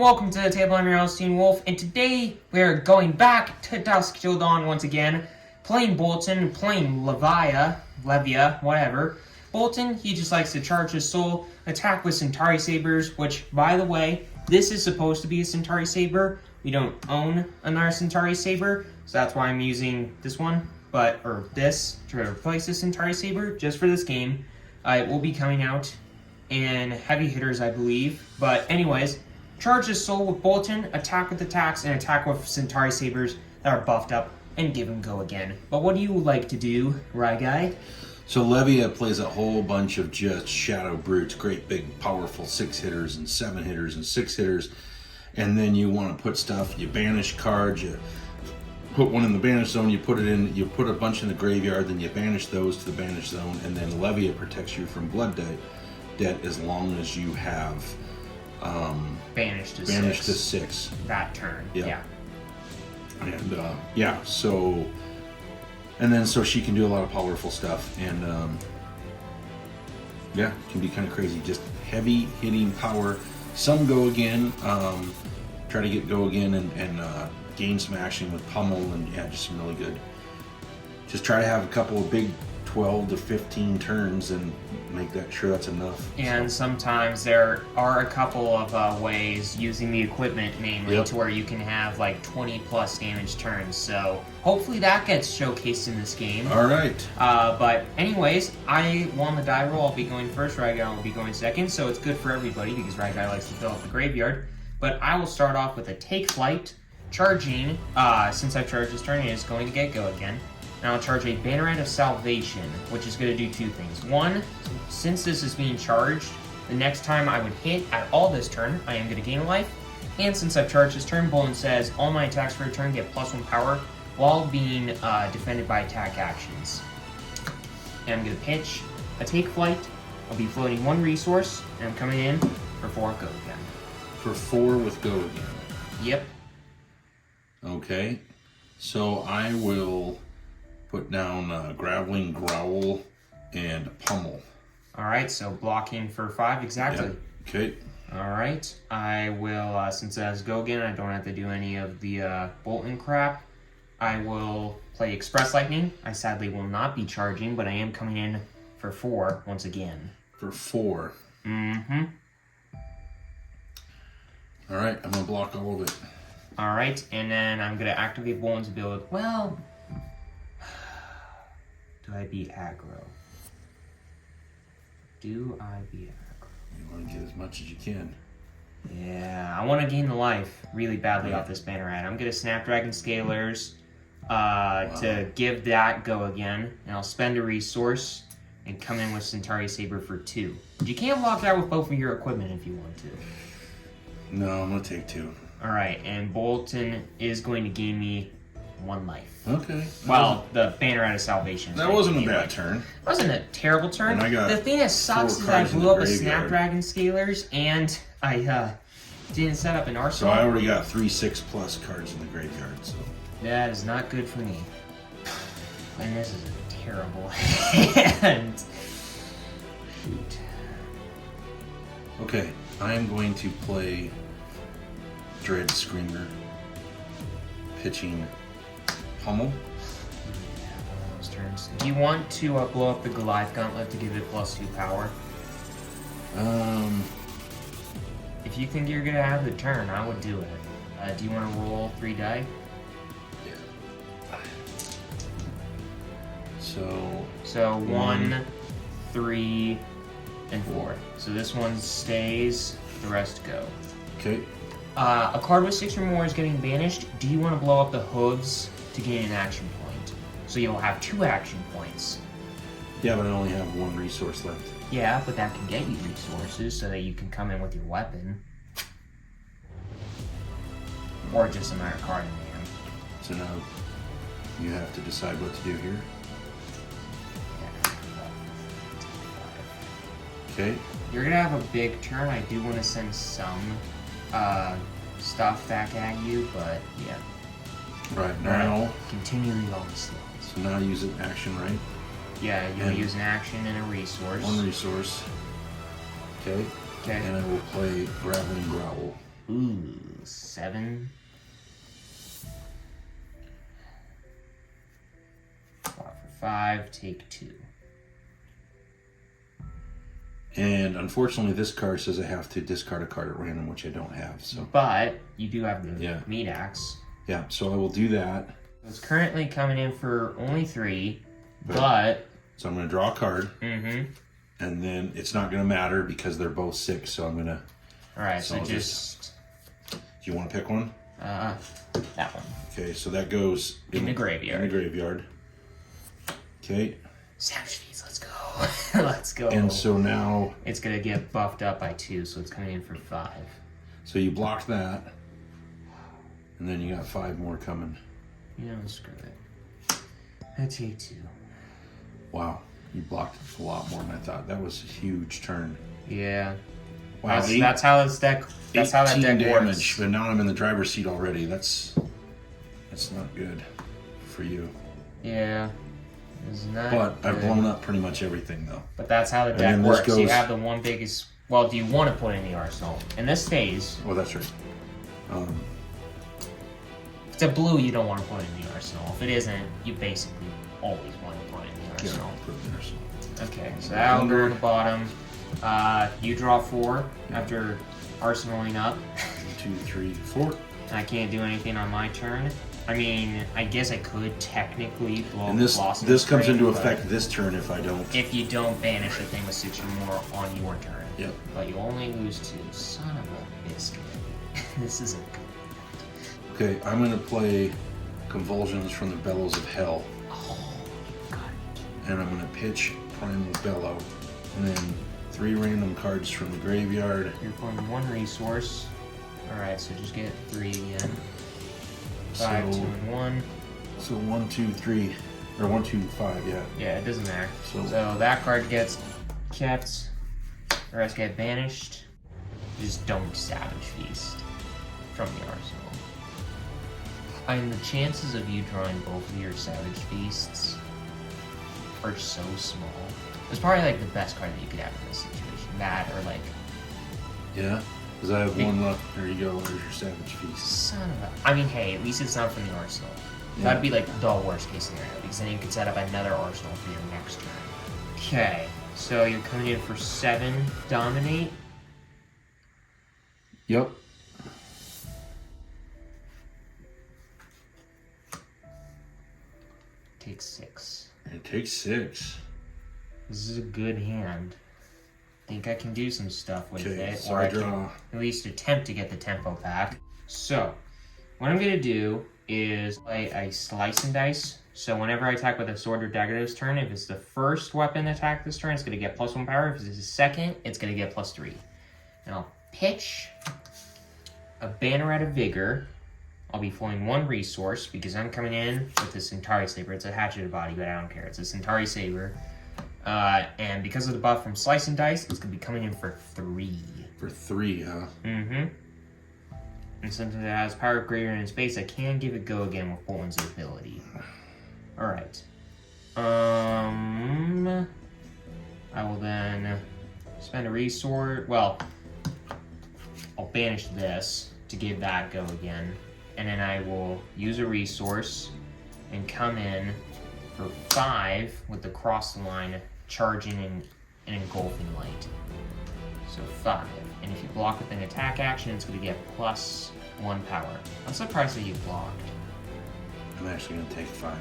welcome to the table. I'm your host, Teen Wolf, and today we're going back to Dusk till Dawn once again, playing Bolton, playing Levia, whatever. Bolton, he just likes to charge his soul, attack with Centauri Sabers, which, by the way, this is supposed to be a Centauri Saber. We don't own another Centauri Saber, so that's why I'm using this one, or this, to replace the Centauri Saber, just for this game. It will be coming out in heavy hitters, I believe, but anyways, charge his soul with Bolton, attack with attacks, and attack with Centauri Sabers that are buffed up, and give him go again. But what do you like to do, Rye Guy? So Levia plays a whole bunch of just shadow brutes, great big powerful 6-hitters and 7-hitters and 6-hitters, and then you want to put stuff, you banish cards, you put one in the banish zone, you put a bunch in the graveyard, then you banish those to the banish zone, and then Levia protects you from blood debt as long as you have Banished to 6 that turn. Yeah. And so she can do a lot of powerful stuff, and it can be kind of crazy. Just heavy hitting power. Some go again. Try to get go again and gain some action with pummel, and just some really good. Just try to have a couple of big 12 to 15 turns and make sure that's enough. And sometimes there are a couple of ways using the equipment mainly to where you can have like 20 plus damage turns. So hopefully that gets showcased in this game. All right. But anyways, I won the die roll. I'll be going first. Ryguy will be going second. So it's good for everybody because Ryguy likes to fill up the graveyard. But I will start off with a take flight, charging. Since I've charged this turn, it is going to get go again. And I'll charge a Banneret of Salvation, which is going to do two things. One, since this is being charged, the next time I would hit at all this turn, I am going to gain a life. And since I've charged this turn, Bolton says all my attacks for a turn get +1 power while being defended by attack actions. And I'm going to pitch a take flight. I'll be floating 1 resource, and I'm coming in for 4 go again. For 4 with go again. Yep. Okay. So I will put down Graveling Growl and Pummel. Alright, so blocking for 5 exactly. Yep. Okay. Alright, I will, since it has go again, I don't have to do any of the Bolton crap. I will play Express Lightning. I sadly will not be charging, but I am coming in for 4 once again. For 4? Mm-hmm. Alright, I'm going to block all of it. Alright, and then I'm going to activate Bolton's ability. Well, do I beat aggro? Do I beat aggro? You want to get as much as you can. Yeah, I want to gain the life really badly off this Banneret. I'm going to Snapdragon Scalers to give that go again. And I'll spend a resource and come in with Centauri Saber for 2. You can block that with both of your equipment if you want to. No, I'm going to take 2. Alright, and Bolton is going to gain me 1 life. Okay. Well, the Banneret of Salvation. That wasn't a bad turn. It wasn't a terrible turn. The thing that sucks is I blew up a Snapdragon Scalers, and I didn't set up an arsenal. So I already got 3 6+ cards in the graveyard, so. That is not good for me. And this is a terrible hand. Shoot. Okay, I am going to play Dread Screamer, pitching Pummel. Those turns. Do you want to blow up the Goliath Gauntlet to give it +2 power? If you think you're gonna have the turn, I would do it. Do you want to roll 3 die? Yeah. So 1, 3, and 4. So this one stays. The rest go. Okay. A card with 6 or more is getting banished. Do you want to blow up the hooves to gain an action point? So you'll have 2 action points. Yeah, but I only have 1 resource left. Yeah, but that can get you resources so that you can come in with your weapon. Or just another card in the hand. So now you have to decide what to do here. Okay. You're gonna have a big turn. I do want to send some stuff back at you, but yeah. Right now. Continually on the slows. So now use an action, right? Yeah, you'll use an action and a resource. 1 resource. Okay. Okay. And I will play Graveling Growl. Ooh, 7. 5, take 2. And unfortunately, this card says I have to discard a card at random, which I don't have. So, but you do have the Yeah. meat axe. yeah, so I will do that. It's currently coming in for only 3, but So I'm going to draw a card, mm-hmm. and then it's not going to matter because they're both 6. So I'm going to. All right, So so I'll just Do you want to pick one? that one Okay, so that goes in the graveyard. In the graveyard. Okay. Savage Feast, let's go. Let's go. And so now, It's gonna get buffed up by 2, so it's coming in for 5. so you blocked that, and then you got 5 more coming. You know, screw it. I take 2. Wow, you blocked a lot more than I thought. That was a huge turn. Yeah. Wow, That's how this deck. That's how that 18 deck damage, works. but now I'm in the driver's seat already. That's not good for you. Yeah. It's not But I've good. blown up pretty much everything though. But that's how the deck then this works. You goes- have the one biggest. Well, do you want to put it in the arsenal? In this phase, Oh, that's right. if it's a blue, you don't want to put it in the arsenal. If it isn't, you basically always want to put it in the Yeah, arsenal. put it in there, so. Okay, so that'll go on the bottom. You draw 4 after arsenaling up. 2, 3, 4. I can't do anything on my turn. I mean, I guess I could technically blow And this Blossom's comes Grave, into but effect this turn if I don't. if you don't banish a thing with 6 or more on your turn. Yep. But you only lose 2. Son of a biscuit. This isn't good. Okay, I'm gonna play Convulsions from the Bellows of Hell, Oh, God. and I'm gonna pitch Primal Bellow, and then 3 random cards from the graveyard. You're playing 1 resource. Alright, so just get 3 again. 5, 2, So, and 1. so 1, 2, 3, or 1, 2, 5, yeah. Yeah, it doesn't matter. So- So that card gets kept. The rest get banished. Just don't Savage Feast from the arsenal. And the chances of you drawing both of your Savage Feasts are so small. It's probably like the best card that you could have in this situation. That or like, Yeah? Because I have 1 left. There you go, there's your Savage Feast. son of a. I mean, hey, at least it's not from the arsenal. Yeah. That'd be like the worst case scenario because then you could set up another arsenal for your next turn. Okay, so you're coming in for 7 dominate. Yep. Take 6. It takes 6. This is a good hand. Think I can do some stuff with Okay, it, so or I I can draw. at least attempt to get the tempo back. So, what I'm gonna do is play a slice and dice. So whenever I attack with a sword or dagger this turn, if it's the first weapon attack this turn, it's gonna get +1 power. If it's the second, it's gonna get +3. And I'll pitch a Banneret of Vigor. I'll be flowing 1 resource because I'm coming in with the Centauri Saber. It's a hatcheted body, but I don't care. It's a Centauri Saber. And because of the buff from Slice and Dice, it's going to be coming in for 3. For 3, huh? Mm-hmm. And since it has power greater in space, I can give it go again with Bolton's ability. Alright. I will then spend a resource. Well, I'll banish this to give that go again. And then I will use a resource and come in for 5 with the cross the line charging and engulfing light. So 5. And if you block with an attack action, it's going to get +1 power. I'm surprised that you blocked. I'm actually going to take 5.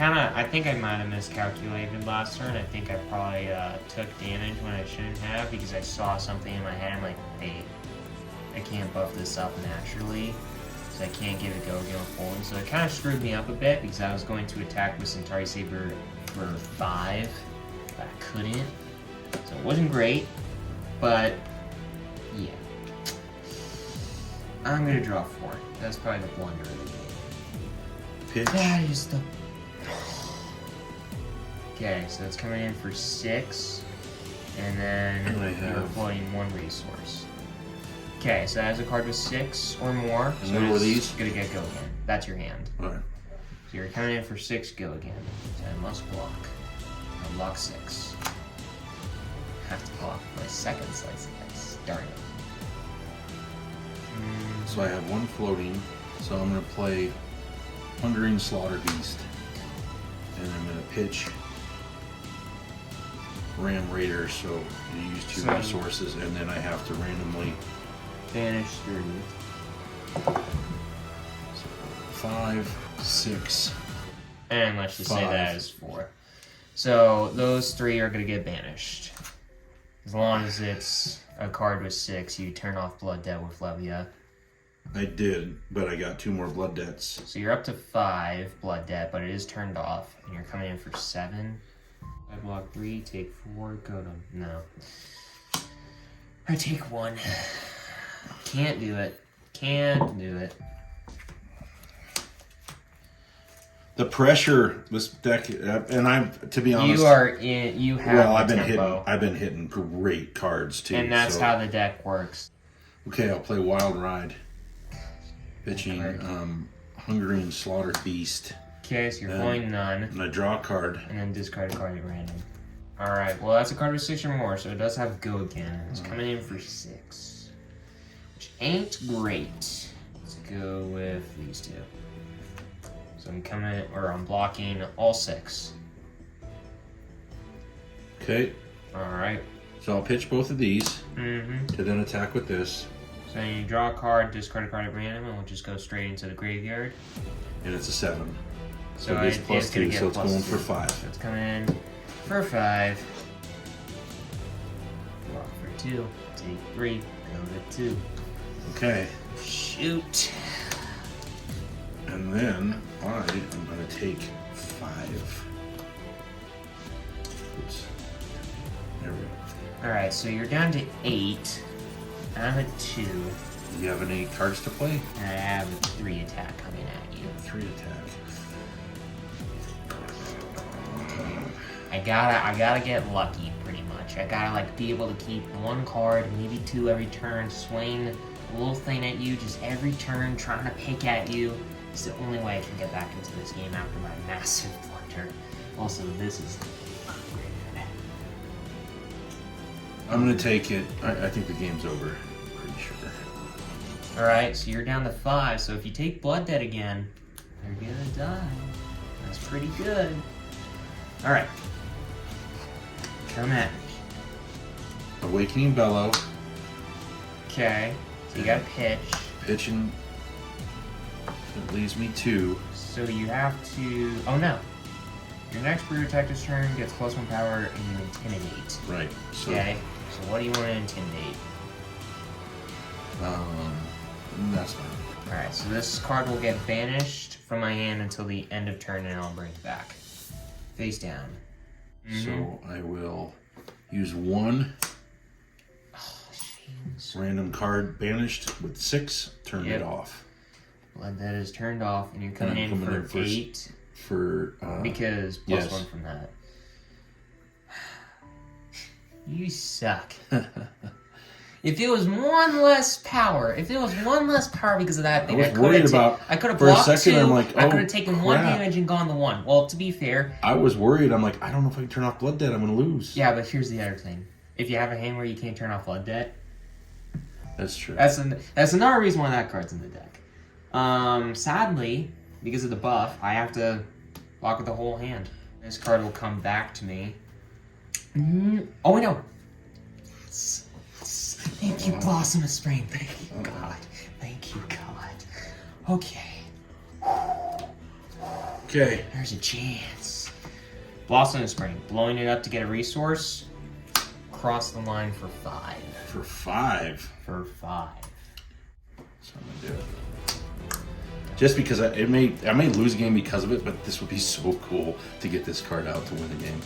I think I might have miscalculated last turn. I think I probably took damage when I shouldn't have because I saw something in my head. I'm like, hey, I can't buff this up naturally, so I can't give it go again with Poland. So it kind of screwed me up a bit because I was going to attack with Centauri Saber for 5, but I couldn't. So it wasn't great, but yeah. I'm gonna draw 4. That's probably the blunder of the game. Pitch. That is the. Okay, so it's coming in for 6, and then And I you're have- floating 1 resource. Okay, so as a card with 6 or more, And so then what are it's these? gonna get go again. That's your hand. Alright. So you're coming in for 6, go again. So I must block. I block 6. have to block my second slice of dice. Darn it. So I have one floating, so I'm going to play Hungering Slaughter Beast. And I'm going to pitch Ram Raider, so you use 2 resources, and then I have to randomly banish 3. So 5, 6. And let's just 5. say that is 4. So those 3 are going to get banished. As long as it's a card with 6, you turn off Blood Debt with Levia. I did, but I got 2 more Blood Debts. So you're up to 5 Blood Debt, but it is turned off, and you're coming in for 7. I block 3, take 4, go to... No. I take 1. Can't do it. Can't do it. The pressure, this deck, and I'm, to be honest... You are in... You have well, tempo. I've been hitting great cards, too. And that's how the deck works. Okay, I'll play Wild Ride. Pitching Hungering Slaughter Beast. Okay, so you're playing none. And I draw a card. And then discard a card at random. Alright, well that's a card with 6 or more, so it does have go again. It's coming in for 6. Which ain't great. Let's go with these 2. So I'm blocking all 6. Okay. Alright. So I'll pitch both of these Mm-hmm. to then attack with this. So you draw a card, discard a card at random, and we'll just go straight into the graveyard. And it's a 7. So it gets it's plus gonna 2, get so it's plus going 2. for 5. So it's coming in for 5. Block for 2. Take 3. Go to 2. Okay. Shoot. And then I am going to take 5. Oops. There we go. Alright, so you're down to 8. I'm at 2. Do you have any cards to play? And I have a 3 attack coming at you. 3 attack. I gotta get lucky, pretty much. I gotta like be able to keep 1 card, maybe 2 every turn, swing a little thing at you just every turn, trying to pick at you. It's the only way I can get back into this game after my massive blunder. Also, this is not very good. I'm going to take it. I think the game's over. Pretty sure. Alright, so you're down to 5, so if you take Blood Debt again, you're gonna die. That's pretty good. Alright. Come at me. Awakening Bellow. Okay, so you gotta pitch. Pitching. It leaves me 2. So you have to... Oh no. Your next Brute Detective's turn gets +1 power and you intimidate. Right. So, Okay, so what do you want to intimidate? That's fine. Alright, so this card will get banished from my hand until the end of turn and I'll bring it back. Face down. So I will use 1 random card banished with 6, turn it off. Blood that is turned off, and you're coming in for 8. For because +1 from that. You suck. If it was 1 less power, because of that thing, I was worried about. I could have for a blocked second, 2. I'm like, I oh, could have taken 1 crap. damage and gone to 1. Well, to be fair, I was worried. I'm like, I don't know if I can turn off Blood Debt. I'm going to lose. yeah, but here's the other thing: if you have a hand where you can't turn off Blood Debt, That's true. that's another reason why that card's in the deck. Sadly, because of the buff, I have to block with the whole hand. This card will come back to me. Oh, wait, no. Thank you, Blossom of Spring. Thank you, God. Thank you, God. Okay. Okay. There's a chance. Blossom of Spring. Blowing it up to get a resource. Cross the line for 5. For 5. For 5. So I'm going to do it. Just because I may lose a game because of it, but this would be so cool to get this card out to win the game.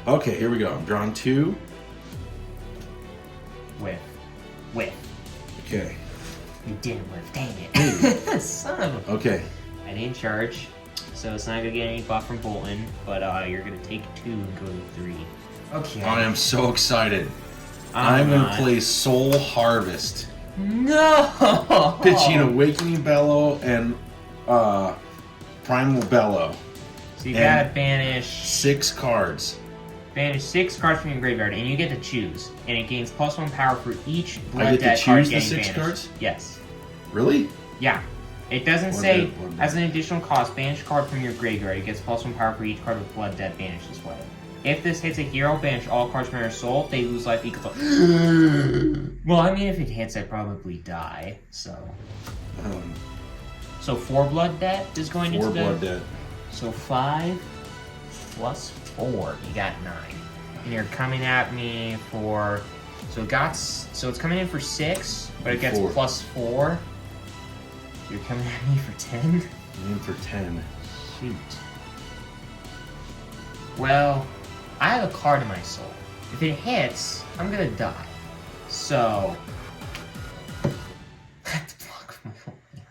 Okay, here we go. I'm drawing 2. Whiff. Okay. You didn't whiff. Dang it. Son of a... Okay. I didn't charge, so it's not going to get any buff from Bolton, but you're going to take 2 and go to 3. Okay. I am so excited. I'm going to play Soul Harvest. No! Pitching Awakening Bellow and Primal Bellow. So you got to banish 6 cards. Banish 6 cards from your graveyard, and you get to choose. And it gains +1 power for each I Blood get Debt to card choose the getting 6 banished. cards? Yes. Really? Yeah. It doesn't Blood say, Debt, Blood Debt. as an additional cost, banish card from your graveyard. It gets +1 power for each card with Blood Debt banished this way. If this hits a hero, banish all cards from your soul. They lose life equal to... Well, I mean, if it hits, I probably die, so... So 4 Blood Debt is going into 4 the... Blood Debt. So 5 plus 4, you got 9. And you're coming at me for... So it's coming in for 6, but it gets 4. +4. You're coming at me for 10? I'm in for 10. Shoot. Well, I have a card in my soul. If it hits, I'm gonna die. So... I have to block my whole hand.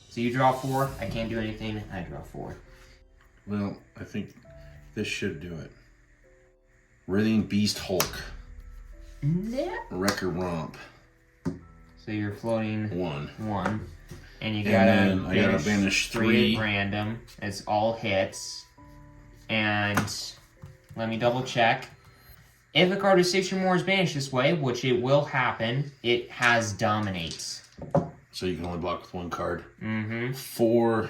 So you draw 4, I can't do anything, I draw 4. Well, I think this should do it. Writhing Beast Hulk. Yeah. Wrecker Romp. So you're floating 1. And you And gotta then I gotta banish 3. at random. It's all hits. And let me double check. If a card is 6 or more is banished this way, which it will happen, it has dominates. So you can only block with 1 card. Mm-hmm. 4.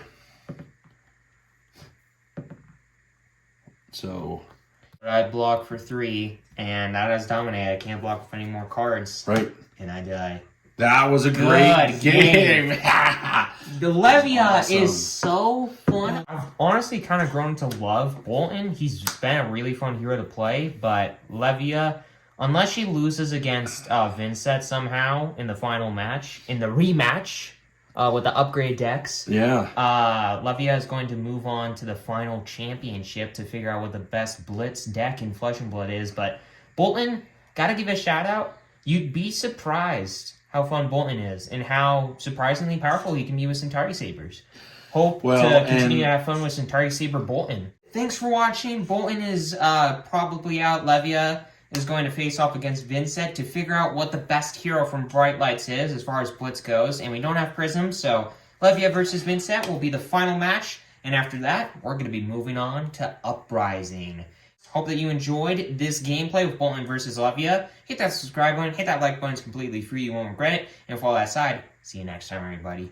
So... I block for 3, and that has dominate. I can't block with any more cards. Right. And I die. That was a great game. The Levia Awesome. is so fun. I've honestly kind of grown to love Bolton. He's been a really fun hero to play, but Levia, unless she loses against Vincent somehow in the final match, in the rematch with the upgrade decks, Yeah. Levia is going to move on to the final championship to figure out what the best Blitz deck in Flesh and Blood is. But Bolton, gotta give a shout out. You'd be surprised how fun Bolton is and how surprisingly powerful he can be with Centauri Sabers. Hope to continue to have fun with Centauri Saber Bolton. Thanks for watching. Bolton is probably out. Levia is going to face off against Vincent to figure out what the best hero from Bright Lights is as far as Blitz goes. And we don't have Prism, so Levia versus Vincent will be the final match. And after that, we're going to be moving on to Uprising. Hope that you enjoyed this gameplay with Bolton versus Levia. Hit that subscribe button, hit that like button. It's completely free. You won't regret it. And for all that aside, see you next time, everybody.